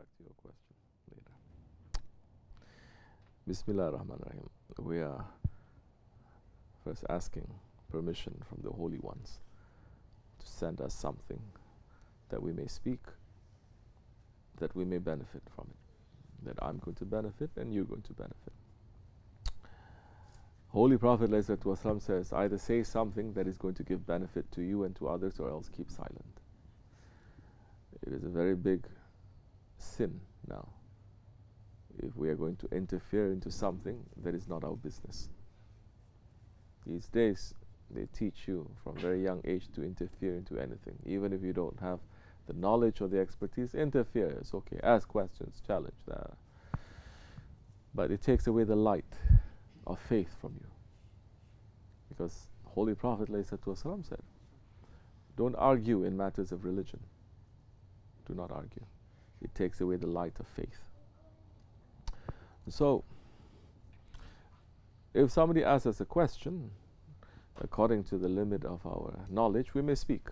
back to your question later. Bismillah ar-Rahman ar-Rahim. We are first asking permission from the Holy Ones to send us something that we may speak, that we may benefit from it, that I'm going to benefit and you're going to benefit. Holy Prophet ﷺ says, either say something that is going to give benefit to you and to others, or else keep silent. It is a very big sin now if we are going to interfere into something that is not our business. These days they teach you from very young age to interfere into anything. Even if you don't have the knowledge or the expertise, interfere. It's okay. Ask questions, challenge that. But it takes away the light of faith from you. Because Holy Prophet ﷺ said, don't argue in matters of religion. Do not argue. It takes away the light of faith. So, if somebody asks us a question, according to the limit of our knowledge, we may speak.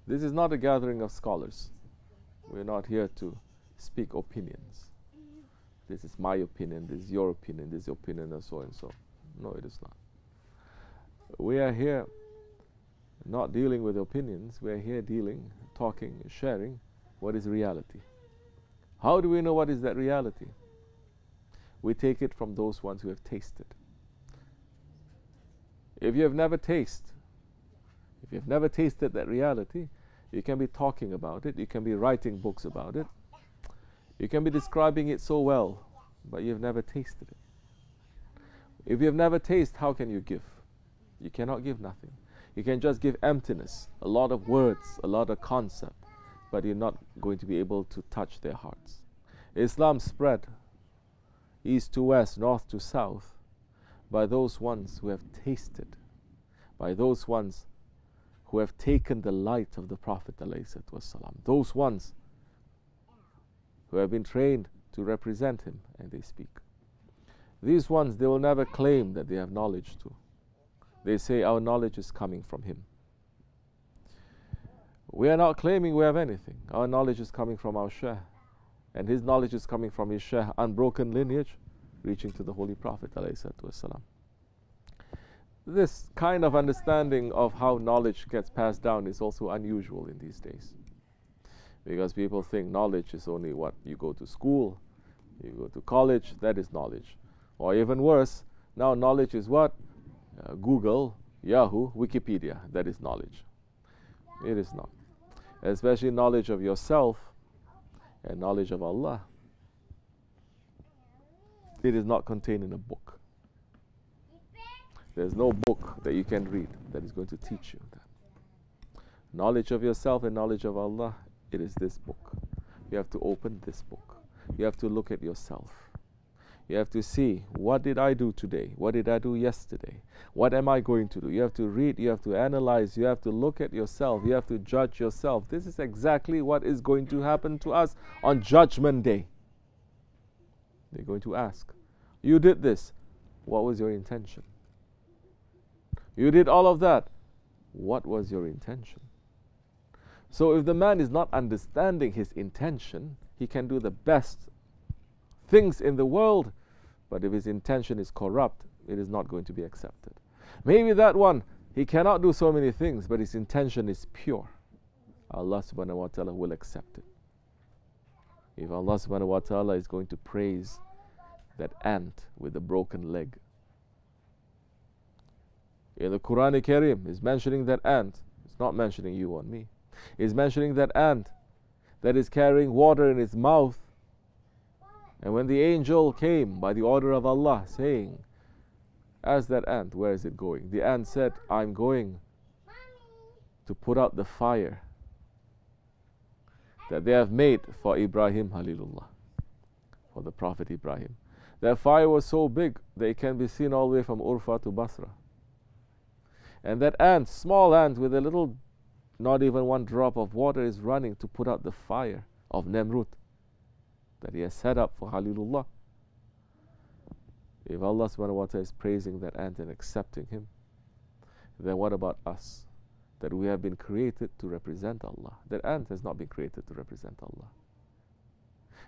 This is not a gathering of scholars. We're not here to speak opinions. This is my opinion, this is your opinion, this is the opinion of so and so. No, it is not. We are here not dealing with opinions. We are here dealing, talking, sharing what is reality. How do we know what is that reality? We take it from those ones who have tasted. If you have never tasted that reality, you can be talking about it, you can be writing books about it, you can be describing it so well, but you've never tasted it. If you have never tasted, how can you give? You cannot give nothing. You can just give emptiness, a lot of words, a lot of concept, but you're not going to be able to touch their hearts. Islam spread east to west, north to south, by those ones who have tasted, by those ones who have taken the light of the Prophet ﷺ, those ones who have been trained to represent him, and they speak. These ones, they will never claim that they have knowledge too. They say our knowledge is coming from him. We are not claiming we have anything. Our knowledge is coming from our Shaykh, and his knowledge is coming from his Shaykh, unbroken lineage, reaching to the Holy Prophet ﷺ. This kind of understanding of how knowledge gets passed down is also unusual in these days. Because people think knowledge is only what you go to school, you go to college, that is knowledge. Or even worse, now knowledge is what? Google, Yahoo, Wikipedia, that is knowledge. It is not. Especially knowledge of yourself and knowledge of Allah. It is not contained in a book. There's no book that you can read that is going to teach you that. Knowledge of yourself and knowledge of Allah, it is this book. You have to open this book. You have to look at yourself. You have to see, what did I do today? What did I do yesterday? What am I going to do? You have to read, you have to analyze, you have to look at yourself, you have to judge yourself. This is exactly what is going to happen to us on Judgment Day. They're going to ask, you did this, what was your intention? You did all of that, what was your intention? So if the man is not understanding his intention, he can do the best things in the world, but if his intention is corrupt, it is not going to be accepted. Maybe that one, he cannot do so many things, but his intention is pure. Allah subhanahu wa ta'ala will accept it. If Allah subhanahu wa ta'ala is going to praise that ant with a broken leg, in the Quran Kareem is mentioning that ant. It's not mentioning you or me. It's mentioning that ant that is carrying water in its mouth. And when the angel came by the order of Allah saying, ask that ant, where is it going? The ant said, I'm going to put out the fire that they have made for Ibrahim Halilullah, for the Prophet Ibrahim. That fire was so big that it can be seen all the way from Urfa to Basra. And that ant, small ant with a little, not even one drop of water, is running to put out the fire of Nemrut that he has set up for Halilullah. If Allah subhanahu wa ta'ala is praising that ant and accepting him, then what about us? That we have been created to represent Allah. That ant has not been created to represent Allah.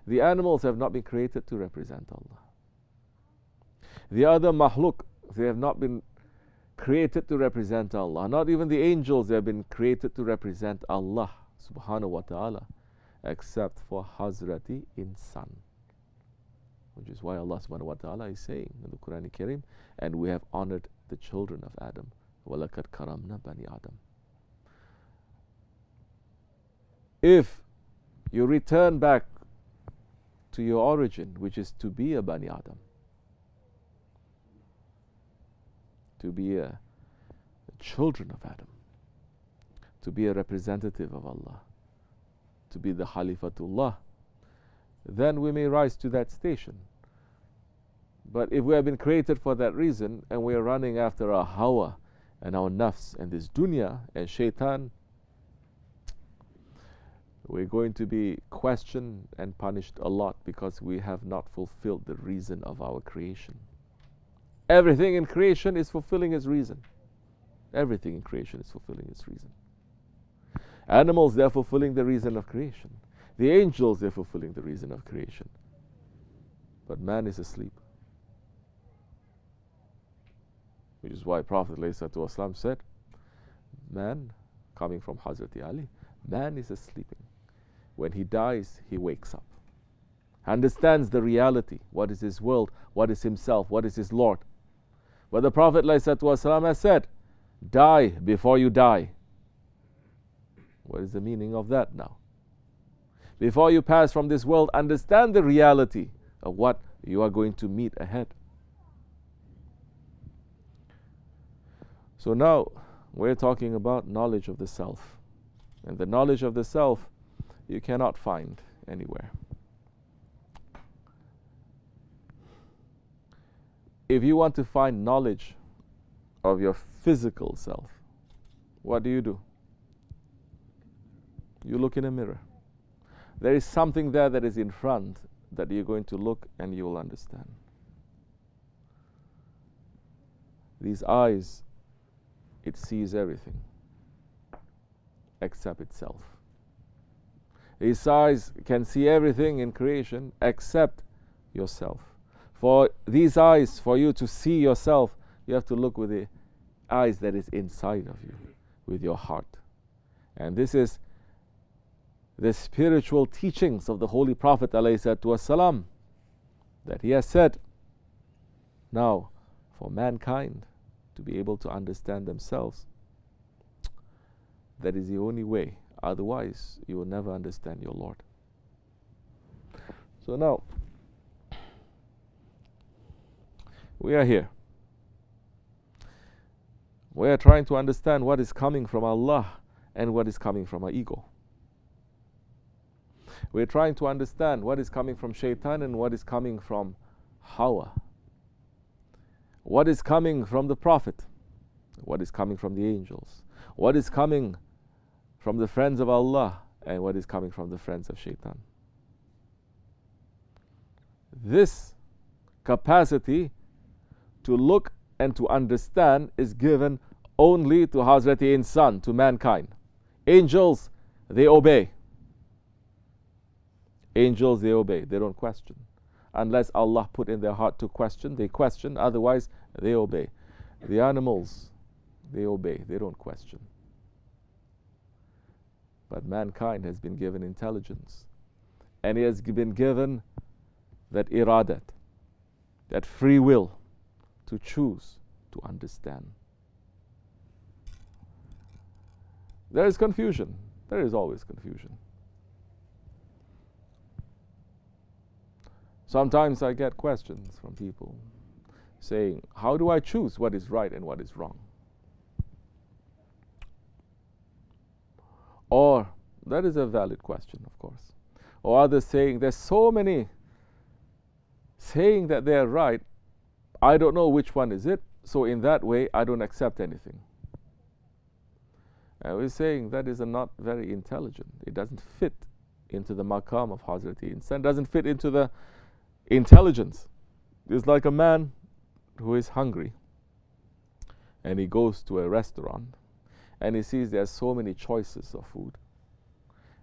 The animals have not been created to represent Allah. The other makhluk, they have not been created to represent Allah. Not even the angels, they have been created to represent Allah subhanahu wa ta'ala, except for Hazrati Insan. Which is why Allah subhanahu wa ta'ala is saying in the Quran Kareem, and we have honored the children of Adam. وَلَقَدْ كَرَمْنَا بَنِي Adam. If you return back to your origin, which is to be a Bani Adam, to be a children of Adam, to be a representative of Allah, to be the Khalifatullah, then we may rise to that station. But if we have been created for that reason and we are running after our hawa and our nafs and this dunya and shaitan, we're going to be questioned and punished a lot because we have not fulfilled the reason of our creation. Everything in creation is fulfilling its reason. Everything in creation is fulfilling its reason. Animals, they're fulfilling the reason of creation. The angels, they're fulfilling the reason of creation. But man is asleep. Which is why Prophet ﷺ said, man, coming from Hazrati Ali, man is sleeping. When he dies, he wakes up. Understands the reality. What is his world? What is himself? What is his Lord? But the Prophet ﷺ has said, die before you die. What is the meaning of that now? Before you pass from this world, understand the reality of what you are going to meet ahead. So now we're talking about knowledge of the self. And the knowledge of the self you cannot find anywhere. If you want to find knowledge of your physical self, what do? You look in a mirror. There is something there that is in front that you're going to look and you will understand. These eyes, it sees everything except itself. These eyes can see everything in creation except yourself. For these eyes, for you to see yourself, you have to look with the eyes that is inside of you, with your heart. And this is the spiritual teachings of the Holy Prophet ﷺ, that he has said, now for mankind to be able to understand themselves, that is the only way. Otherwise, you will never understand your Lord. So now, we are here. We are trying to understand what is coming from Allah and what is coming from our ego. We're trying to understand what is coming from shaitan and what is coming from hawa. What is coming from the Prophet? What is coming from the angels? What is coming from the friends of Allah and what is coming from the friends of shaitan? This capacity to look and to understand is given only to Hazrati Insan, to mankind. Angels, they obey. Angels, they obey. They don't question. Unless Allah put in their heart to question, they question. Otherwise, they obey. The animals, they obey. They don't question. But mankind has been given intelligence. And he has been given that iradat, that free will to choose, to understand. There is confusion. There is always confusion. Sometimes I get questions from people saying, how do I choose what is right and what is wrong? Or, that is a valid question, of course. Or others saying, there's so many saying that they're right, I don't know which one is it, so in that way I don't accept anything. And we're saying that is not very intelligent. It doesn't fit into the maqam of Hazrati Insan, doesn't fit into the intelligence. It's like a man who is hungry and he goes to a restaurant and he sees there's so many choices of food.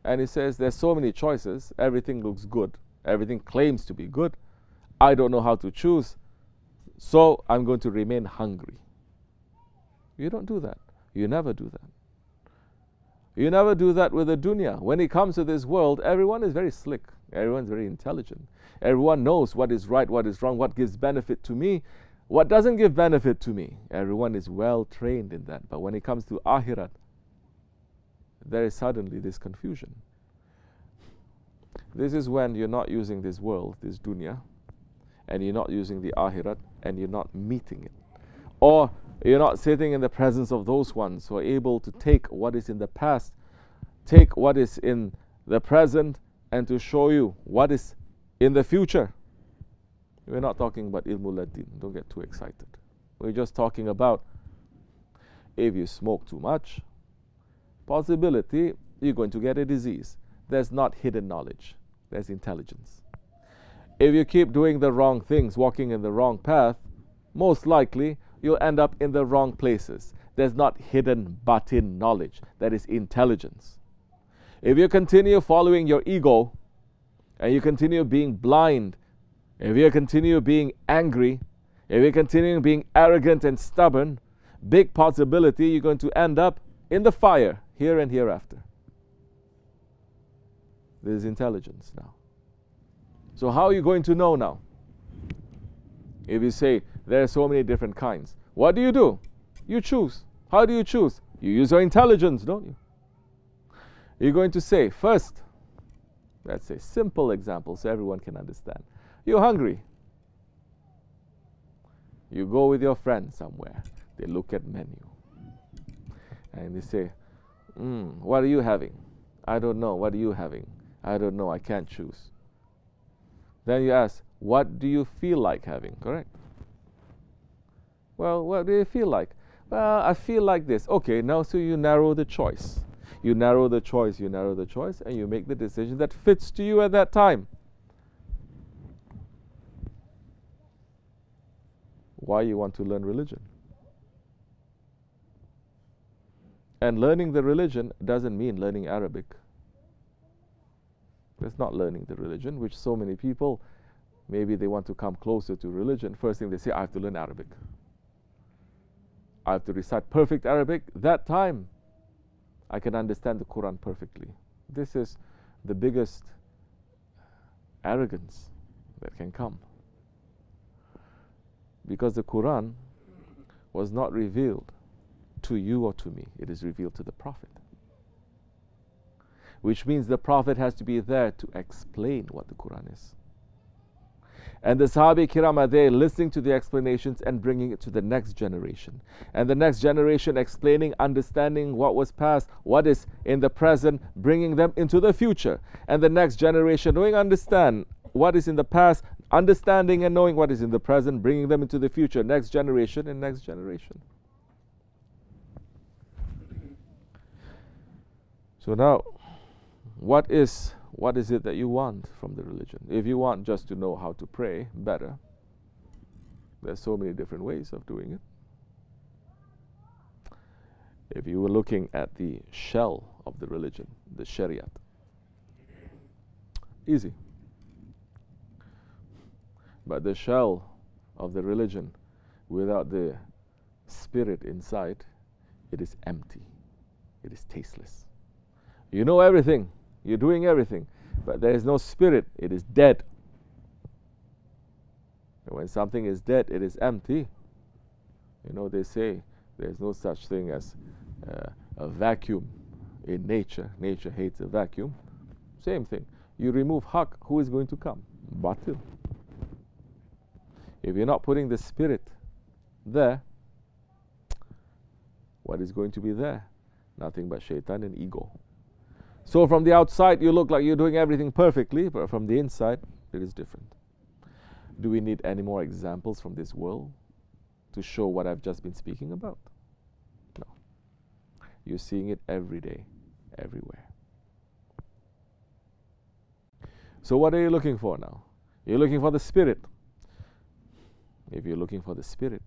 And he says, there's so many choices, everything looks good, Everything claims to be good. I don't know how to choose, so I'm going to remain hungry. You don't do that. You never do that. You never do that with the dunya. When it comes to this world, everyone is very slick. Everyone's very intelligent. Everyone knows what is right, what is wrong, what gives benefit to me, what doesn't give benefit to me. Everyone is well trained in that. But when it comes to akhirat, there is suddenly this confusion. This is when you're not using this world, this dunya, and you're not using the akhirat, and you're not meeting it. Or you're not sitting in the presence of those ones who are able to take what is in the past, take what is in the present, and to show you what is in the future. We're not talking about ilmul ladin. Don't get too excited. We're just talking about if you smoke too much, possibility you're going to get a disease. There's not hidden knowledge. There's intelligence. If you keep doing the wrong things, walking in the wrong path, most likely you'll end up in the wrong places. There's not hidden batin knowledge. That is intelligence. If you continue following your ego, and you continue being blind, if you continue being angry, if you continue being arrogant and stubborn, big possibility you're going to end up in the fire here and hereafter. There's intelligence now. So how are you going to know now? If you say there are so many different kinds, what do? You choose. How do you choose? You use your intelligence, don't you? You're going to say, first, let's say simple example so everyone can understand. You're hungry. You go with your friends somewhere. They look at menu. And they say, what are you having? I don't know. What are you having? I don't know. I can't choose. Then you ask, what do you feel like having? Correct? Well, what do you feel like? Well, I feel like this. Okay, now so you narrow the choice. You narrow the choice, and you make the decision that fits to you at that time. Why you want to learn religion? And learning the religion doesn't mean learning Arabic. It's not learning the religion, which so many people, maybe they want to come closer to religion. First thing they say, I have to learn Arabic. I have to recite perfect Arabic. That time, I can understand the Quran perfectly. This is the biggest arrogance that can come. Because the Quran was not revealed to you or to me. It is revealed to the Prophet. Which means the Prophet has to be there to explain what the Quran is. And the Sahabi Kiram are there listening to the explanations and bringing it to the next generation. And the next generation explaining, understanding what was past, what is in the present, bringing them into the future. And the next generation knowing, understand what is in the past, understanding and knowing what is in the present, bringing them into the future. Next generation and next generation. So now, what is it that you want from the religion? If you want just to know how to pray better, there's so many different ways of doing it. If you were looking at the shell of the religion, the Shariat, easy. But the shell of the religion, without the spirit inside, it is empty. It is tasteless. You know everything. You're doing everything, but there is no spirit. It is dead. And when something is dead, it is empty. You know, they say there's no such thing as a vacuum in nature. Nature hates a vacuum. Same thing. You remove haqq, who is going to come? Batil. If you're not putting the spirit there, what is going to be there? Nothing but shaitan and ego. So from the outside, you look like you're doing everything perfectly, but from the inside, it is different. Do we need any more examples from this world to show what I've just been speaking about? No. You're seeing it every day, everywhere. So what are you looking for now? You're looking for the spirit. If you're looking for the spirit,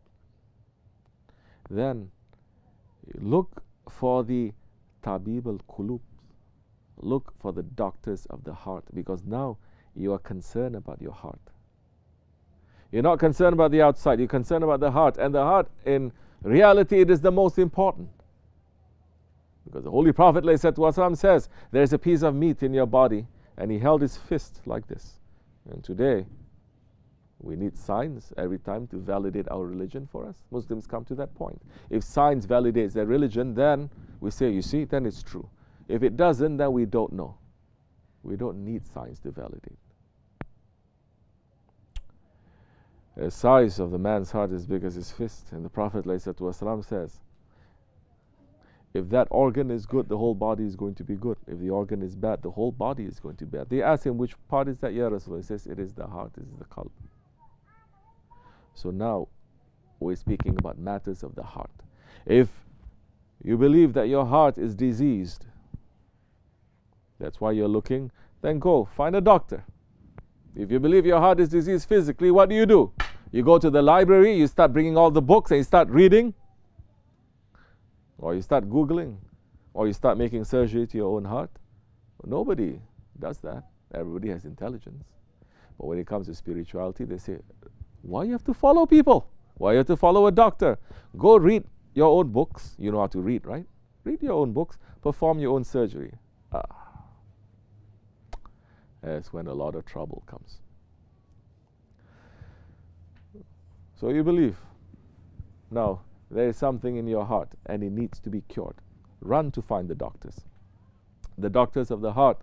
then look for the tabib al-qulub. Look for the doctors of the heart, because now You are concerned about your heart. You're not concerned about the outside. You're concerned about the heart. And the heart, in reality, it is the most important. Because the Holy Prophet ﷺ says, there's a piece of meat in your body, and he held his fist like this. And today, we need science every time to validate our religion for us. Muslims come to that point. If science validates their religion, then we say, you see, then it's true. If it doesn't, then we don't know. We don't need science to validate. The size of the man's heart is big as his fist. And the Prophet ﷺ says, if that organ is good, the whole body is going to be good. If the organ is bad, the whole body is going to be bad. They ask him, which part is that, Ya Rasulullah? He says, it is the heart, it is the qalb. So now, we're speaking about matters of the heart. If you believe that your heart is diseased, that's why you're looking, then go, find a doctor. If you believe your heart is diseased physically, what do? You go to the library, you start bringing all the books and you start reading. Or you start Googling, or you start making surgery to your own heart. But nobody does that. Everybody has intelligence. But when it comes to spirituality, they say, why you have to follow people? Why you have to follow a doctor? Go read your own books. You know how to read, right? Read your own books. Perform your own surgery. That's when a lot of trouble comes. So you believe. Now, there is something in your heart and it needs to be cured. Run to find the doctors. The doctors of the heart,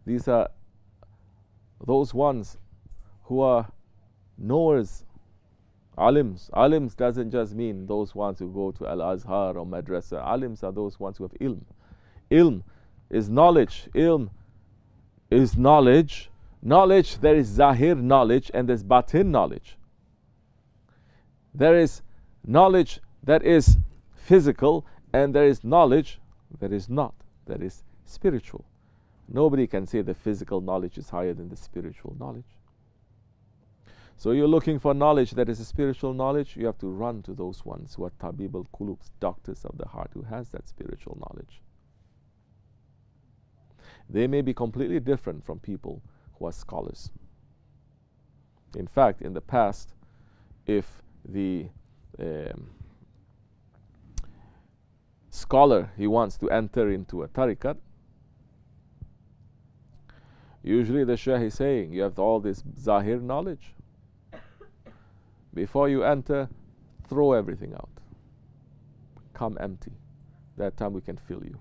these are those ones who are knowers, alims. Alims doesn't just mean those ones who go to Al-Azhar or Madrasa. Alims are those ones who have ilm. Ilm is knowledge. Ilm is knowledge. Knowledge, there is zahir knowledge and there's batin knowledge. There is knowledge that is physical, and there is knowledge that is not, that is spiritual. Nobody can say the physical knowledge is higher than the spiritual knowledge. So you're looking for knowledge that is a spiritual knowledge, you have to run to those ones who are tabib al-qulub, doctors of the heart, who has that spiritual knowledge. They may be completely different from people who are scholars. In fact, in the past, if the scholar, he wants to enter into a tariqat, usually the Shaykh is saying, you have all this zahir knowledge. Before you enter, throw everything out. Come empty. That time we can fill you.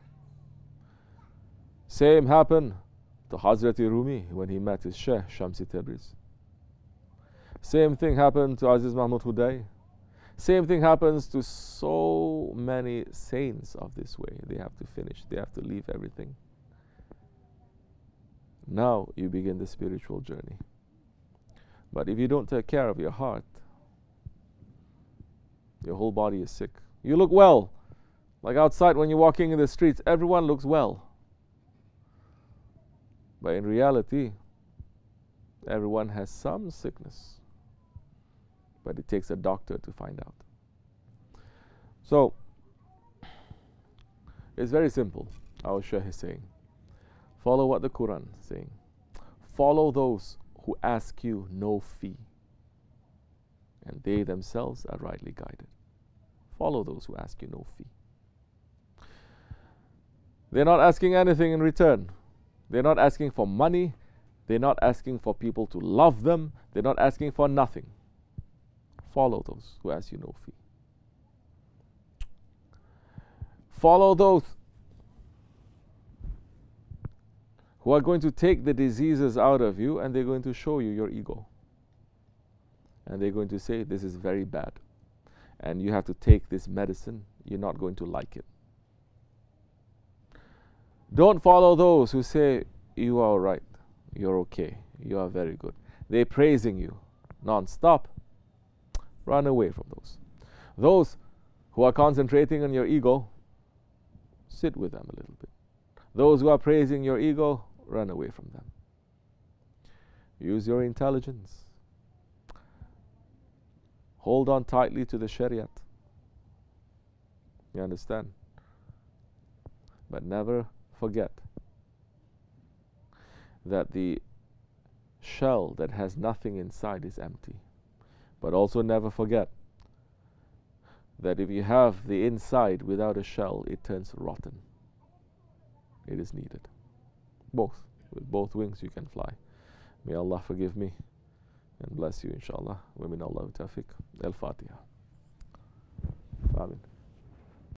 Same happened to Hazrati Rumi when he met his Shaykh Shamsi Tabriz. Same thing happened to Aziz Mahmud Huday. Same thing happens to so many saints of this way. They have to finish. They have to leave everything. Now you begin the spiritual journey. But if you don't take care of your heart, your whole body is sick. You look well. Like outside when you're walking in the streets, everyone looks well. But in reality, everyone has some sickness. But it takes a doctor to find out. So, it's very simple. Our Shaykh is saying, follow what the Quran is saying. Follow those who ask you no fee. And they themselves are rightly guided. Follow those who ask you no fee. They're not asking anything in return. They're not asking for money. They're not asking for people to love them. They're not asking for nothing. Follow those who ask you no fee. Follow those who are going to take the diseases out of you and they're going to show you your ego. And they're going to say, this is very bad. And you have to take this medicine. You're not going to like it. Don't follow those who say, you are all right. You're okay. You are very good. They're praising you non-stop. Run away from those. Those who are concentrating on your ego, sit with them a little bit. Those who are praising your ego, run away from them. Use your intelligence. Hold on tightly to the Shariat. You understand? But never forget that the shell that has nothing inside is empty. But also never forget that if you have the inside without a shell, it turns rotten. It is needed. Both. With both wings you can fly. May Allah forgive me and bless you, inshallah. Wa min Allah tawfiq. Al-Fatiha.